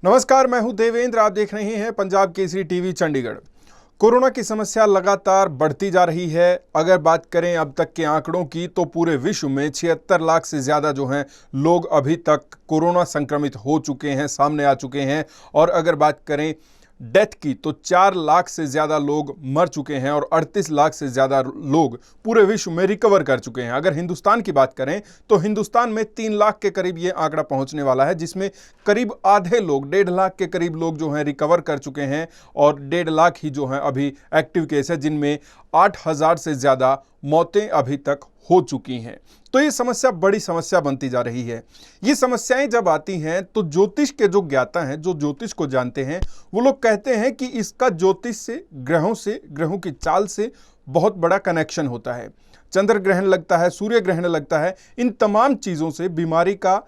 नमस्कार, मैं हूं देवेंद्र। आप देख रहे हैं पंजाब केसरी टीवी चंडीगढ़। कोरोना की समस्या लगातार बढ़ती जा रही है। अगर बात करें अब तक के आंकड़ों की तो पूरे विश्व में 76 लाख से ज़्यादा जो हैं लोग अभी तक कोरोना संक्रमित हो चुके हैं, सामने आ चुके हैं। और अगर बात करें डेथ की तो 4 लाख से ज़्यादा लोग मर चुके हैं और 38 लाख से ज़्यादा लोग पूरे विश्व में रिकवर कर चुके हैं। अगर हिंदुस्तान की बात करें तो हिंदुस्तान में 3 लाख के करीब ये आंकड़ा पहुंचने वाला है, जिसमें करीब आधे लोग, 1.5 लाख के करीब लोग जो हैं रिकवर कर चुके हैं और 1.5 लाख ही जो हैं अभी एक्टिव केस है, जिनमें 8,000 से ज़्यादा मौतें अभी तक हो चुकी हैं। तो ये समस्या बड़ी समस्या बनती जा रही है। ये समस्याएं जब आती हैं तो ज्योतिष के जो ज्ञाता हैं, जो ज्योतिष को जानते हैं, वो लोग कहते हैं कि इसका ज्योतिष से, ग्रहों की चाल से बहुत बड़ा कनेक्शन होता है। चंद्र ग्रहण लगता है, सूर्य ग्रहण लगता है, इन तमाम चीज़ों से बीमारी का,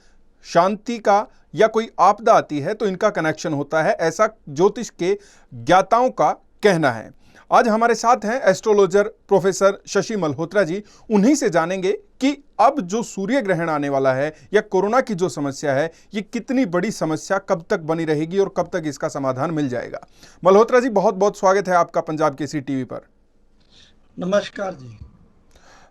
शांति का या कोई आपदा आती है तो इनका कनेक्शन होता है, ऐसा ज्योतिष के ज्ञाताओं का कहना है। आज हमारे साथ हैं एस्ट्रोलॉजर प्रोफेसर शशि मल्होत्रा जी। उन्हीं से जानेंगे कि अब जो सूर्य ग्रहण आने वाला है या कोरोना की जो समस्या है, ये कितनी बड़ी समस्या कब तक बनी रहेगी और कब तक इसका समाधान मिल जाएगा। मल्होत्रा जी, बहुत बहुत स्वागत है आपका पंजाब केसरी टीवी पर। नमस्कार जी।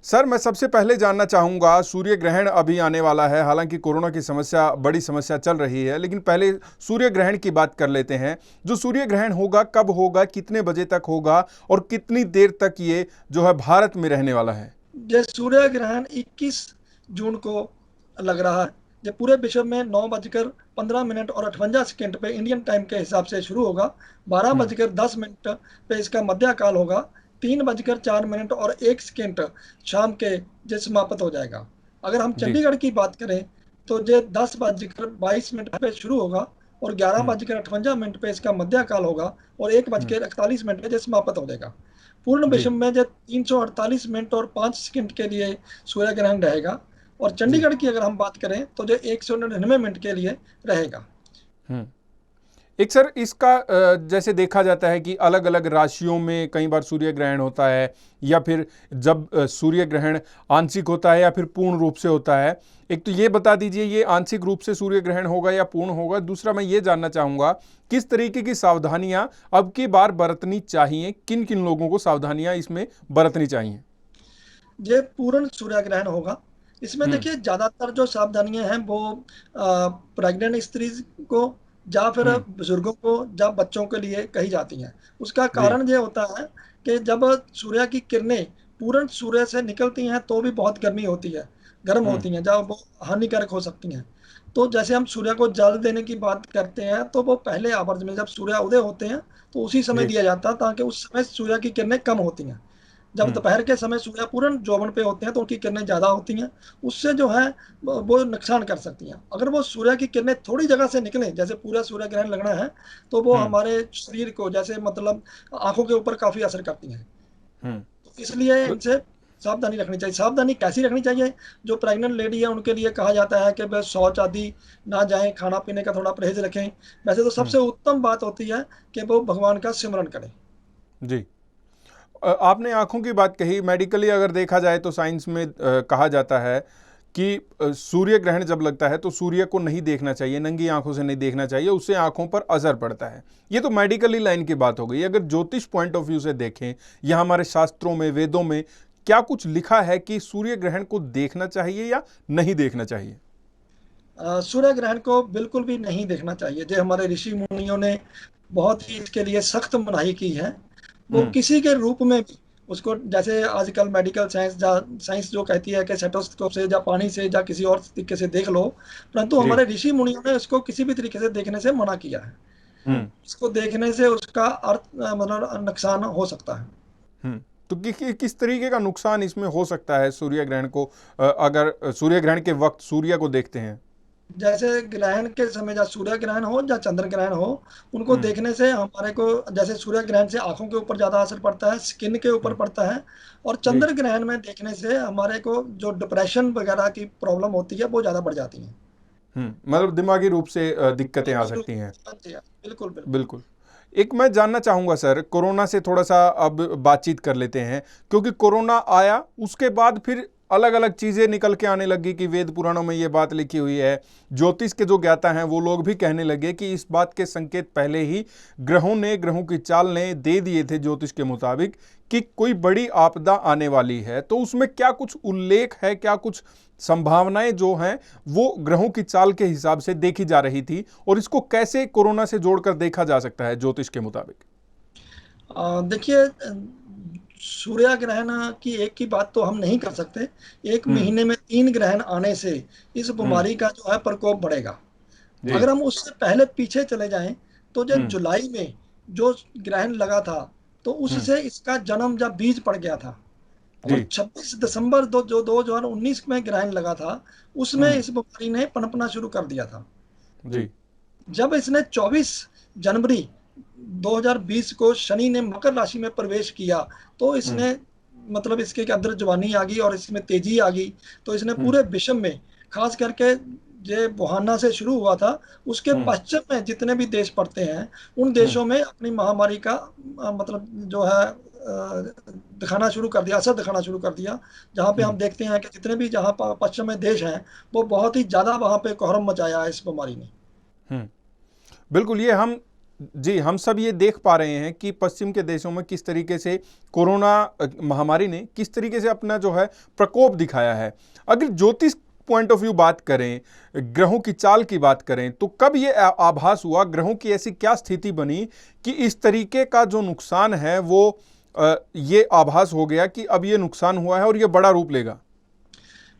सर, मैं सबसे पहले जानना चाहूँगा, सूर्य ग्रहण अभी आने वाला है। हालांकि कोरोना की समस्या बड़ी समस्या चल रही है, लेकिन पहले सूर्य ग्रहण की बात कर लेते हैं। जो सूर्य ग्रहण होगा, कब होगा, कितने बजे तक होगा और कितनी देर तक ये जो है भारत में रहने वाला है? ये सूर्य ग्रहण 21 जून को लग रहा है। ये पूरे विश्व में 9:15 और 58 पे इंडियन टाइम के हिसाब से शुरू होगा। 12:10 पे इसका मध्य काल होगा। 3:04 और 1 सेकेंड शाम के ये समाप्त हो जाएगा। अगर हम जी। चंडीगढ़ की बात करें तो ये 10:22 पे शुरू होगा और 11:58 पे इसका मध्य काल होगा और 1:41 पे ये समाप्त हो जाएगा। पूर्ण जी। विश्व में जो 348 और 5 सेकंड के लिए सूर्य ग्रहण रहेगा और जी। चंडीगढ़ की अगर हम बात करें तो जो 199 के लिए रहेगा। हम्म। एक सर, इसका जैसे देखा जाता है कि अलग अलग राशियों में कई बार सूर्य ग्रहण होता है, या फिर जब सूर्य ग्रहण आंशिक होता है या फिर पूर्ण रूप से होता है। एक तो ये बता दीजिए, ये आंशिक रूप से सूर्य ग्रहण होगा या पूर्ण होगा? दूसरा मैं ये जानना चाहूँगा, किस तरीके की सावधानियाँ अब की बार बरतनी चाहिए, किन किन लोगों को सावधानियाँ इसमें बरतनी चाहिए? ये पूर्ण सूर्य ग्रहण होगा। इसमें हम्म। देखिए ज़्यादातर जो सावधानियां हैं वो प्रेग्नेंट स्त्री को या फिर हम्म। बुजुर्गों को या बच्चों के लिए कही जाती हैं। उसका जी। कारण ये होता है कि जब सूर्य की किरणें पूर्ण सूर्य से निकलती हैं तो भी बहुत गर्मी होती है, गर्म हम्म। होती हैं, जब वो हानिकारक हो सकती हैं। तो जैसे हम सूर्य को जल देने की बात करते हैं तो वो पहले आवर्त में जब सूर्य उदय होते हैं तो उसी समय जी। दिया जाता है, ताकि उस समय सूर्य की किरणें कम होती हैं। जब हम्म। दोपहर के समय सूर्य पूर्ण यौवन पे होते हैं तो उनकी किरणें ज़्यादा होती हैं, उससे जो है वो नुकसान कर सकती हैं। अगर वो सूर्य की किरणें थोड़ी जगह से निकलें, जैसे पूरा सूर्य ग्रहण लगना है, तो वो हम्म। हमारे शरीर को, जैसे मतलब आंखों के ऊपर काफ़ी असर करती हैं। हम्म। तो इसलिए तो इनसे सावधानी रखनी चाहिए। सावधानी कैसी रखनी चाहिए? जो प्रेग्नेंट लेडी है उनके लिए कहा जाता है कि वह शौच आदि ना जाएं, खाना पीने का थोड़ा परहेज रखें। वैसे तो हम्म। सबसे उत्तम बात होती है कि वो भगवान का सिमरन करें। जी। आपने आंखों की बात कही। मेडिकली अगर देखा जाए तो साइंस में कहा जाता है कि सूर्य ग्रहण जब लगता है तो सूर्य को नहीं देखना चाहिए, नंगी आंखों से नहीं देखना चाहिए, उससे आंखों पर असर पड़ता है। ये तो मेडिकली लाइन की बात हो गई। अगर ज्योतिष पॉइंट ऑफ व्यू से देखें या हमारे शास्त्रों में, वेदों में क्या कुछ लिखा है कि सूर्य ग्रहण को देखना चाहिए या नहीं देखना चाहिए? सूर्य ग्रहण को बिल्कुल भी नहीं देखना चाहिए। जो हमारे ऋषि मुनियों ने बहुत ही इसके लिए सख्त मनाही की है। वो हम्म। किसी के रूप में भी उसको, जैसे आजकल मेडिकल साइंस जो कहती है कि सेटोस्कोप से या पानी से या किसी और तरीके से देख लो, परंतु जी। हमारे ऋषि मुनियों ने उसको किसी भी तरीके से देखने से मना किया है। हम्म। इसको देखने से उसका अर्थ मतलब नुकसान हो सकता है। हम्म। तो किस तरीके का नुकसान इसमें हो सकता है सूर्य ग्रहण को, अगर सूर्य ग्रहण के वक्त सूर्य को देखते हैं? जैसे ग्रहण के समय, या सूर्य ग्रहण हो या चंद्र ग्रहण हो, उनको हम्म। देखने से हमारे को, जैसे सूर्य ग्रहण से आंखों के ऊपर ज़्यादा असर पड़ता है, स्किन के ऊपर हम्म। पड़ता है। और जी। चंद्र ग्रहण में देखने से हमारे को जो डिप्रेशन वगैरह की प्रॉब्लम होती है वो ज़्यादा बढ़ जाती है। मतलब दिमागी रूप से दिक्कतें आ दिमागी रूप सकती हैं। से, हाँ जी, हाँ, बिल्कुल बिल्कुल। बिल्कुल। एक मैं जानना चाहूँगा सर, कोरोना से थोड़ा सा अब बातचीत कर लेते हैं, क्योंकि कोरोना आया उसके बाद फिर अलग अलग चीजें निकल के आने लगी कि वेद पुराणों में ये बात लिखी हुई है। ज्योतिष के जो ज्ञाता हैं वो लोग भी कहने लगे कि इस बात के संकेत पहले ही ग्रहों की चाल ने दे दिए थे ज्योतिष के मुताबिक कि कोई बड़ी आपदा आने वाली है। तो उसमें क्या कुछ उल्लेख है, क्या कुछ संभावनाएं जो हैं वो ग्रहों की चाल के हिसाब से देखी जा रही थी, और इसको कैसे कोरोना से जोड़कर देखा जा सकता है ज्योतिष के मुताबिक? देखिए, सूर्य ग्रहण की एक की बात तो हम नहीं कर सकते। एक हम्म। महीने में 3 ग्रहण आने से इस हम्म। बीमारी का जो है प्रकोप बढ़ेगा। जी। अगर हम उससे पहले पीछे चले जाएं तो जो हम्म। जुलाई में जो ग्रहण लगा था, तो हम्म। उससे इसका जन्म जब बीज पड़ गया था। और जी। 26 दिसंबर दो जो 2019 में ग्रहण लगा था, उसमें हम्म। इस बीमारी ने पनपना शुरू कर दिया था। जी। जब इसने 24 जनवरी 2020 को शनि ने मकर राशि में प्रवेश किया, तो हम्म। इसने मतलब इसके अंदर जवानी आ गई और इसमें तेजी आ गई। तो इसने हम्म। पूरे विश्व में, खास करके जो वुहाना से शुरू हुआ था, उसके हम्म। पश्चिम में जितने भी देश पड़ते हैं, उन हम्म। देशों में अपनी महामारी का मतलब जो है दिखाना शुरू कर दिया, असर दिखाना शुरू कर दिया। जहाँ पे हम्म। हम देखते हैं कि जितने भी जहाँ पश्चिम में देश हैं, वो बहुत ही ज़्यादा वहाँ पे कोहरम मचाया है इस बीमारी ने। हम्म। बिल्कुल, ये हम जी हम सब ये देख पा रहे हैं कि पश्चिम के देशों में किस तरीके से कोरोना महामारी ने किस तरीके से अपना जो है प्रकोप दिखाया है। अगर ज्योतिष पॉइंट ऑफ व्यू बात करें, ग्रहों की चाल की बात करें, तो कब ये आभास हुआ, ग्रहों की ऐसी क्या स्थिति बनी कि इस तरीके का जो नुकसान है वो ये आभास हो गया कि अब ये नुकसान हुआ है और ये बड़ा रूप लेगा?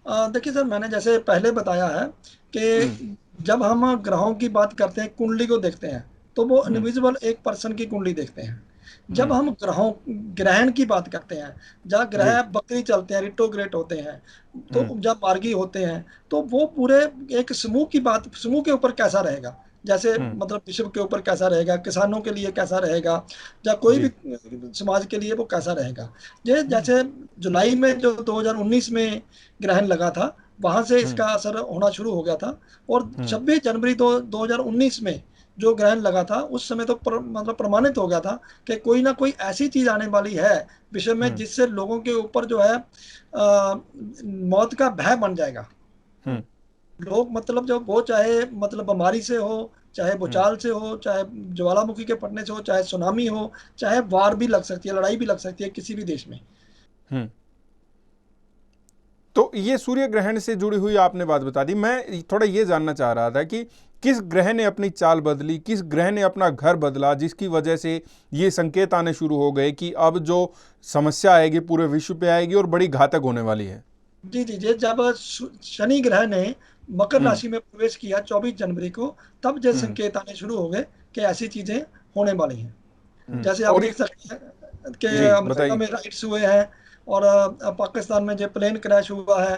देखिए सर, मैंने जैसे पहले बताया है हम्म। कि जब हम ग्रहों की बात करते हैं, कुंडली को देखते हैं, तो वो हम्म। इंडिविजुअल एक पर्सन की कुंडली देखते हैं। जब हम्म। हम ग्रहण की बात करते हैं, जहाँ जी। ग्रह बकरी चलते हैं, रिट्रोग्रेड होते हैं, तो हम्म। जब मार्गी होते हैं, तो वो पूरे एक समूह की बात, समूह के ऊपर कैसा रहेगा, जैसे हम्म। मतलब विश्व के ऊपर कैसा रहेगा, किसानों के लिए कैसा रहेगा, या कोई भी जी। समाज के लिए वो कैसा रहेगा। ये हम्म। जैसे जुलाई में जो 2019 में ग्रहण लगा था, वहां से हम्म। इसका असर होना शुरू हो गया था। और हम्म। 26 जनवरी 2019 में जो ग्रहण लगा था, उस समय तो मतलब प्रमाणित हो गया था कि कोई ना कोई ऐसी चीज आने वाली है विश्व में, हम्म। जिससे लोगों के ऊपर जो है मौत का भय बन जाएगा। हम्म। लोग मतलब जब वो चाहे मतलब बीमारी से हो, चाहे हम्म। भूचाल से हो, चाहे ज्वालामुखी के फटने से हो, चाहे सुनामी हो, चाहे वार भी लग सकती है, लड़ाई भी लग सकती है किसी भी देश में। हम्म। तो ये सूर्य ग्रहण से जुड़ी हुई आपने बात बता दी। मैं थोड़ा ये जानना चाह रहा था कि किस ग्रह ने अपनी चाल बदली, किस ग्रह ने अपना घर बदला, जिसकी वजह से ये संकेत आने शुरू हो गए कि अब जो समस्या आएगी पूरे विश्व पे आएगी और बड़ी घातक होने वाली है? जी जी जी, जब शनि ग्रह ने मकर हम्म। राशि में प्रवेश किया 24 जनवरी को, तब जो हम्म। संकेत आने शुरू हो गए कि ऐसी चीजें होने वाली हैं। जैसे आप और देख सकते हैं कि जी अमेरिका बताइए। में राइट्स हुए हैं, और पाकिस्तान में जो प्लेन क्रैश हुआ है,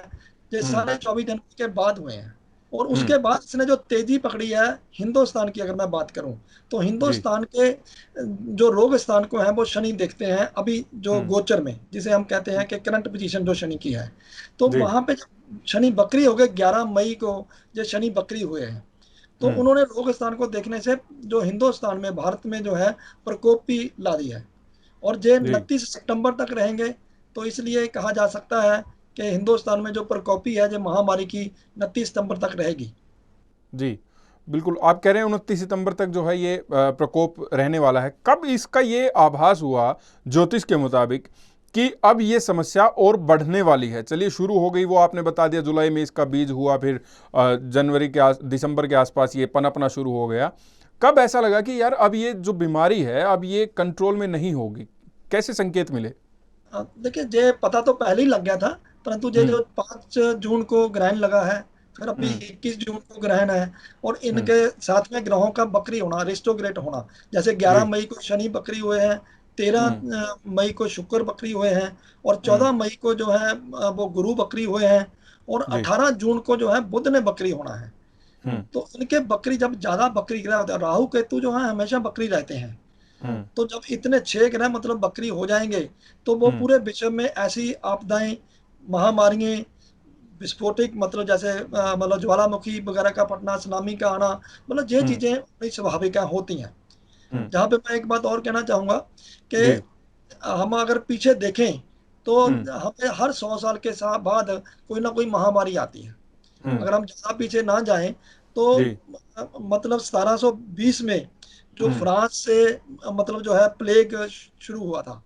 ये हम्म। सारे 24 जनवरी के बाद हुए हैं। और हम्म। उसके बाद इसने जो तेजी पकड़ी है हिंदुस्तान की, अगर मैं बात करूं, तो जी। हिंदुस्तान के जो रोग स्थान को हैं वो शनि देखते हैं अभी जो हम्म। गोचर में, जिसे हम कहते हैं कि करंट पोजीशन जो शनि की है। तो जी। वहां पे जब शनि बकरी हो गए 11 मई को, जो शनि बकरी हुए हैं, तो हम्म। उन्होंने रोग स्थान को देखने से जो हिंदुस्तान में, भारत में जो है प्रकोप भी ला दिया है। और ये जी। 29 सितंबर तक रहेंगे। तो इसलिए कहा जा सकता है कि हिंदुस्तान में जो प्रकोपी है, जो महामारी की, 29 सितंबर तक रहेगी। जी बिल्कुल, आप कह रहे हैं 29 सितंबर तक जो है ये प्रकोप रहने वाला है। कब इसका ये आभास हुआ ज्योतिष के मुताबिक कि अब ये समस्या और बढ़ने वाली है? चलिए, शुरू हो गई वो आपने बता दिया, जुलाई में इसका बीज हुआ, फिर दिसंबर के आसपास ये पनपना शुरू हो गया। कब ऐसा लगा कि यार अब ये जो बीमारी है अब ये कंट्रोल में नहीं होगी? कैसे संकेत मिले? देखिए, ये पता तो पहले ही लग गया था, परंतु ये हम्म। जो 5 जून को ग्रहण लगा है, फिर अभी हम्म। 21 जून को ग्रहण है, और हम्म। इनके साथ में ग्रहों का बकरी होना, रिस्टोग्रेट होना, जैसे 11 जी। मई को शनि बकरी हुए हैं, 13 हम्म। मई को शुक्र बकरी हुए हैं, और हम्म। 14 मई को जो है वो गुरु बकरी हुए हैं, और जी। 18 जून को जो है बुध ने बकरी होना है। हम्म। तो इनके बकरी, जब ज्यादा बकरी ग्रह होता है, राहु केतु जो है हमेशा बकरी रहते हैं। हम्म। तो जब इतने 6 ग्रह मतलब बकरी हो जाएंगे, तो वो हम्म। पूरे विश्व में ऐसी आपदाएं, महामारियां, विस्फोटिक मतलब जैसे मतलब ज्वालामुखी वगैरह का फटना, सुनामी का आना, मतलब ये हम्म। चीजें बड़ी स्वाभाविक होती हैं। हम्म। जहाँ पे मैं एक बात और कहना चाहूंगा कि जी। हम अगर पीछे देखें तो हम्म। हमें हर 100 साल के साथ बाद कोई ना कोई महामारी आती है। हम्म। अगर हम ज़्यादा पीछे ना जाएं तो जी। मतलब 1720 में जो हम्म। फ्रांस से मतलब जो है प्लेग शुरू हुआ था,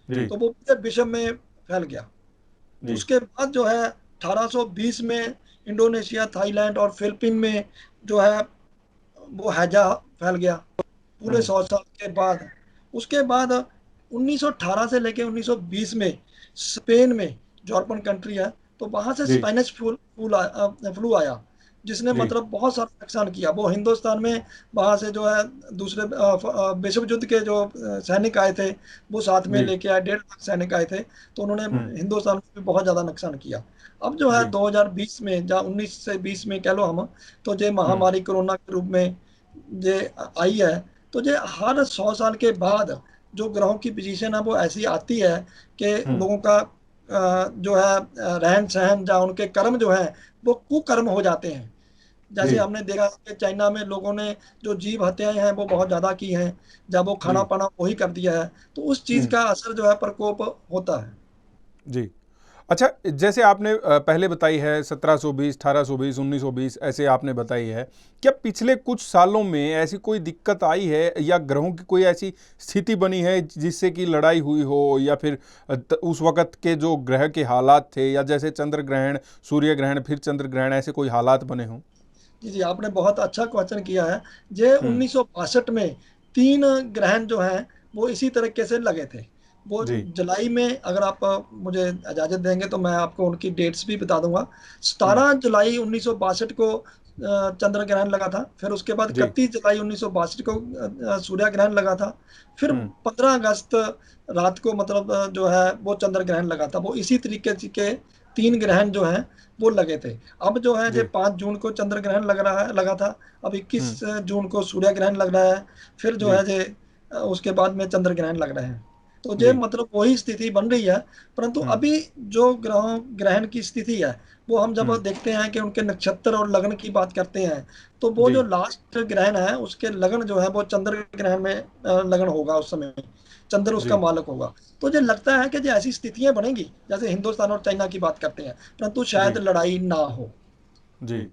जी। तो वो पूरे विश्व में फैल गया। जी। उसके बाद जो है 1820 में इंडोनेशिया, थाईलैंड और फिलीपीन में जो है वो हैजा फैल गया पूरे हम्म। 100 साल के बाद। उसके बाद 1918 से लेके 1920 में स्पेन में, जॉर्पन कंट्री है, तो वहां से जी। स्पेनिश फ्लू आया, जिसने जी। मतलब बहुत सारा नुकसान किया। वो हिंदुस्तान में वहां से जो है दूसरे विश्व युद्ध के जो सैनिक आए थे वो साथ में जी। लेके आए, 1.5 लाख सैनिक आए थे, तो उन्होंने हम्म। हिंदुस्तान में भी बहुत ज्यादा नुकसान किया। अब जो है जी। 2020 में, जहाँ 19 से 20 में कह लो हम, तो ये हम्म। महामारी कोरोना के रूप में ये आई है। तो ये हर 100 साल के बाद जो ग्रहों की पोजीशन है वो ऐसी आती है कि हम्म। लोगों का जो है रहन सहन या उनके कर्म जो है वो कुकर्म हो जाते हैं। जैसे जी। हमने देखा कि चाइना में लोगों ने जो जीव हत्याएं हैं वो बहुत ज्यादा की हैं, जब वो खाना जी। पाना वही कर दिया है, तो उस चीज हम्म। का असर जो है प्रकोप होता है। जी। अच्छा, जैसे आपने पहले बताई है 1720, 1820, 1920 ऐसे आपने बताई है। क्या पिछले कुछ सालों में ऐसी कोई दिक्कत आई है या ग्रहों की कोई ऐसी स्थिति बनी है जिससे कि लड़ाई हुई हो, या फिर उस वक़्त के जो ग्रह के हालात थे, या जैसे चंद्र ग्रहण, सूर्य ग्रहण, फिर चंद्र ग्रहण, ऐसे कोई हालात बने हों? जी जी, आपने बहुत अच्छा क्वेश्चन किया है। ये हुँ। 1962 में 3 ग्रहण जो हैं वो इसी तरीके से लगे थे। वो जी। जुलाई में, अगर आप मुझे इजाज़त देंगे तो मैं आपको उनकी डेट्स भी बता दूंगा। हुँ। 17 जुलाई 1962 को चंद्र ग्रहण लगा था। फिर उसके बाद जी। 31 जुलाई 1962 को सूर्य ग्रहण लगा था। फिर हुँ। 15 अगस्त रात को मतलब जो है वो चंद्र ग्रहण लगा था। वो इसी तरीके के 3 ग्रहण जो हैं वो लगे थे। अब जो है ये जी। 5 जून को चंद्र ग्रहण लगा था। अब 21 हुँ। जून को सूर्य ग्रहण लग रहा है। फिर जो जी। है ये उसके बाद में चंद्र ग्रहण लग रहे हैं। तो ये जी। मतलब वही स्थिति बन रही है। परंतु हुँ। अभी जो ग्रहों ग्रहण की स्थिति है वो हम जब हुँ। देखते हैं कि उनके नक्षत्र और लगन की बात करते हैं, तो वो जी। जो लास्ट ग्रहण है उसके लगन जो है वो चंद्र ग्रहण में लगन होगा। उस समय चंद्र उसका जी। मालक होगा। तो मुझे लगता है कि जो ऐसी स्थितियां बनेंगी जैसे हिंदुस्तान और चाइना की बात करते हैं, परंतु शायद जी। लड़ाई ना हो। जी।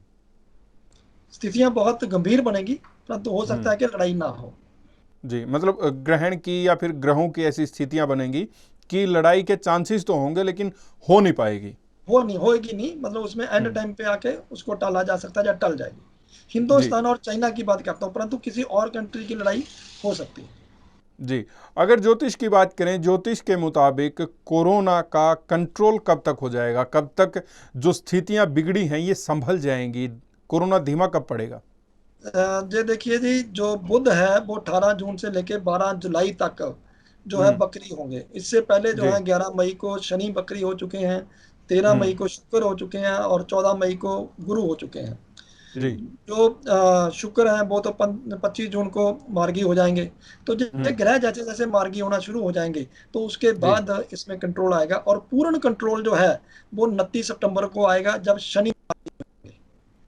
स्थितियां बहुत गंभीर बनेगी, परंतु हो सकता हुँ। है कि लड़ाई ना हो। जी, मतलब ग्रहण की या फिर ग्रहों की ऐसी स्थितियां बनेंगी कि लड़ाई के चांसेस तो होंगे, लेकिन हो नहीं पाएगी। हो नहीं होएगी नहीं, मतलब उसमें एंड हुँ। टाइम पे आके उसको टाला जा सकता है या टल जाएगी। जी। हिंदुस्तान और चाइना की बात करता हूँ, परंतु किसी और कंट्री की लड़ाई हो सकती है। जी। अगर ज्योतिष की बात करें, ज्योतिष के मुताबिक कोरोना का कंट्रोल कब तक हो जाएगा? कब तक जो स्थितियां बिगड़ी हैं ये संभल जाएंगी? कोरोना धीमा कब पड़ेगा? ये देखिए जी, जो बुध है वो 18 जून से लेके 12 जुलाई तक जो है हुँ। बकरी होंगे। इससे पहले जो जी। है 11 मई को शनि बकरी हो चुके हैं, 13 हुँ। मई को शुक्र हो चुके हैं और 14 मई को गुरु हो चुके हैं। जी। जो शुक्र है वो तो 25 जून को मार्गी हो जाएंगे। तो ये हुँ। ग्रह जैसे जैसे मार्गी होना शुरू हो जाएंगे तो उसके जी। बाद इसमें कंट्रोल आएगा, और पूर्ण कंट्रोल जो है वो 29 सितंबर को आएगा, जब शनि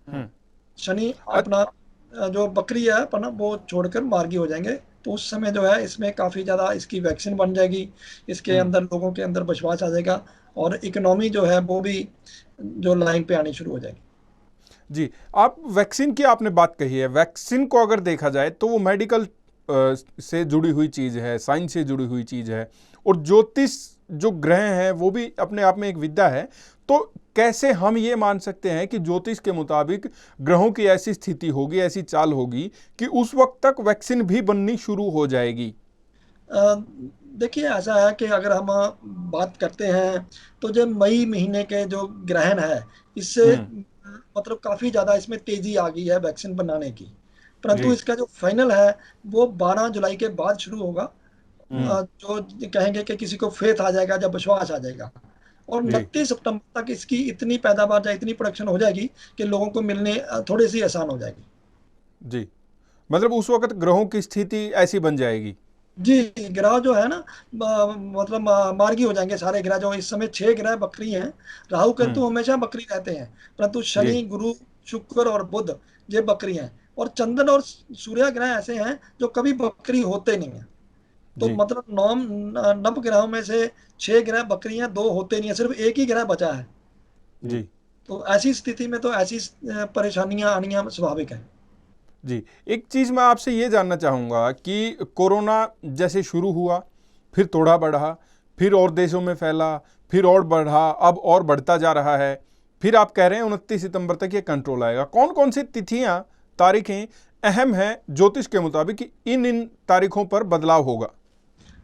हुँ। शनि अ अपना जो बकरी है अपना वो छोड़कर मार्गी हो जाएंगे। तो उस समय जो है इसमें काफ़ी ज़्यादा इसकी वैक्सीन बन जाएगी, इसके हुँ। अंदर लोगों के अंदर विश्वास आ जाएगा, और इकोनॉमी जो है वो भी जो लाइन पे आनी शुरू हो जाएगी। जी, आप वैक्सीन की आपने बात कही है। वैक्सीन को अगर देखा जाए तो वो मेडिकल से जुड़ी हुई चीज़ है, साइंस से जुड़ी हुई चीज़ है, और ज्योतिष जो ग्रह हैं वो भी अपने आप में एक विद्या है। तो कैसे हम ये मान सकते हैं कि ज्योतिष के मुताबिक ग्रहों की ऐसी स्थिति होगी, ऐसी चाल होगी कि उस वक़्त तक वैक्सीन भी बननी शुरू हो जाएगी? अ, देखिए ऐसा है कि अगर हम बात करते हैं तो जो मई महीने के जो ग्रहण है इससे हुँ। मतलब काफ़ी ज़्यादा इसमें तेज़ी आ गई है वैक्सीन बनाने की। परंतु जी। इसका जो फाइनल है वो 12 जुलाई के बाद शुरू होगा। हुँ। जो कहेंगे कि किसी को फेथ आ जाएगा, जब विश्वास आ जाएगा, और जी। 29 सितंबर तक इसकी इतनी पैदावार या इतनी प्रोडक्शन हो जाएगी कि लोगों को मिलने थोड़ी सी आसान हो जाएगी। जी। मतलब उस वक़्त ग्रहों की स्थिति ऐसी बन जाएगी। जी, ग्रह जो है ना मतलब मार्गी हो जाएंगे सारे ग्रह। जो इस समय 6 ग्रह बकरी हैं, राहु हुँ। केतु हमेशा बकरी रहते हैं, परंतु जी। शनि गुरु शुक्र और बुध ये बकरी हैं। और चंद्र और सूर्य ग्रह ऐसे हैं जो कभी बकरी होते नहीं हैं। तो जी मतलब नव ग्रहों में से 6 ग्रह बकरियां, 2 होते नहीं है, सिर्फ एक ही ग्रह बचा है। जी तो ऐसी स्थिति में तो ऐसी परेशानियां आनी स्वाभाविक है। जी। एक चीज़ मैं आपसे ये जानना चाहूँगा कि कोरोना जैसे शुरू हुआ, फिर थोड़ा बढ़ा, फिर और देशों में फैला, फिर और बढ़ा, अब और बढ़ता जा रहा है, फिर आप कह रहे हैं 29 सितंबर तक ये कंट्रोल आएगा। कौन कौन सी तिथियां, तारीखें अहम हैं ज्योतिष के मुताबिक कि इन इन तारीखों पर बदलाव होगा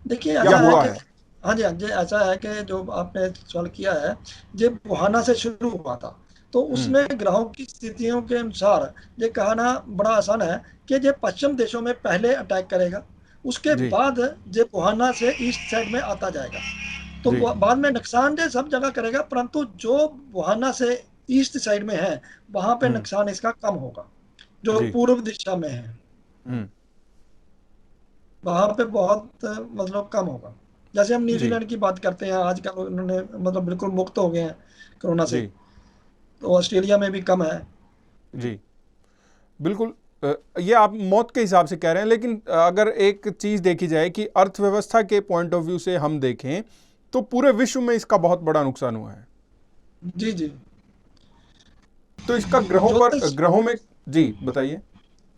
देखिए या ऐसा है हुआ कि है? हाँ जी, हाँ जी, ऐसा है कि जो आपने सवाल किया है, ये बुहाना से शुरू हुआ था। तो हम्म। उसमें ग्रहों की स्थितियों के अनुसार ये कहना बड़ा आसान है कि ये पश्चिम देशों में पहले अटैक करेगा, उसके जी बाद ये बुहाना से ईस्ट साइड में आता जाएगा। तो जी बाद में नुकसानदेह सब जगह करेगा, परंतु जो बुहाना से ईस्ट साइड में है, वहां पे हम्म। नुकसान इसका कम होगा। जो जी पूर्व दिशा में है, हम्म। वहां पे बहुत मतलब कम होगा। जैसे हम जी न्यूजीलैंड की बात करते हैं, आजकल उन्होंने मतलब बिल्कुल मुक्त हो गए हैं कोरोना से। जी तो ऑस्ट्रेलिया में भी कम है। जी बिल्कुल। ये आप मौत के हिसाब से कह रहे हैं, लेकिन अगर एक चीज देखी जाए कि अर्थव्यवस्था के पॉइंट ऑफ व्यू से हम देखें तो पूरे विश्व में इसका बहुत बड़ा नुकसान हुआ है। जी जी। तो इसका ग्रहों पर, ज्योतिष ग्रहों में, जी बताइए।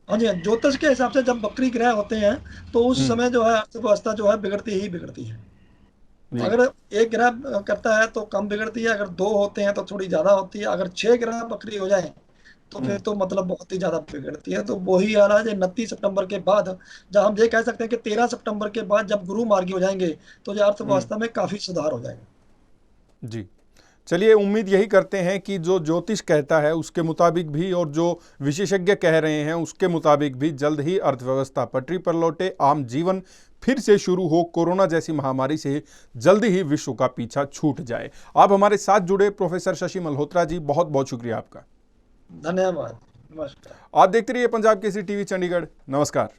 हाँ जी, हाँ, ज्योतिष के हिसाब से जब बकरी ग्रह होते हैं, तो उस हम्म। समय जो है अर्थव्यवस्था जो है बिगड़ती ही बिगड़ती है। जी अगर एक ग्रह करता है तो कम बिगड़ती है, अगर 2 होते हैं तो थोड़ी ज्यादा होती है, अगर 6 ग्रह बकरी हो जाए तो फिर हम्म। तो मतलब बहुत ही ज्यादा बिगड़ती है। तो वही आ रहा है 29 सितंबर के बाद, जब हम ये कह सकते हैं कि 13 सितंबर के बाद जब गुरु मार्गी हो जाएंगे, तो ये हम्म। अर्थव्यवस्था में काफी सुधार हो जाएगा। जी। चलिए, उम्मीद यही करते हैं कि जो ज्योतिष कहता है उसके मुताबिक भी और जो विशेषज्ञ कह रहे हैं उसके मुताबिक भी जल्द ही अर्थव्यवस्था पटरी पर लौटे, आम जीवन फिर से शुरू हो, कोरोना जैसी महामारी से जल्द ही विश्व का पीछा छूट जाए। आप हमारे साथ जुड़े प्रोफेसर शशि मल्होत्रा जी, बहुत बहुत शुक्रिया आपका। धन्यवाद। नमस्कार। आप देखते रहिए पंजाब केसरी टीवी चंडीगढ़। नमस्कार।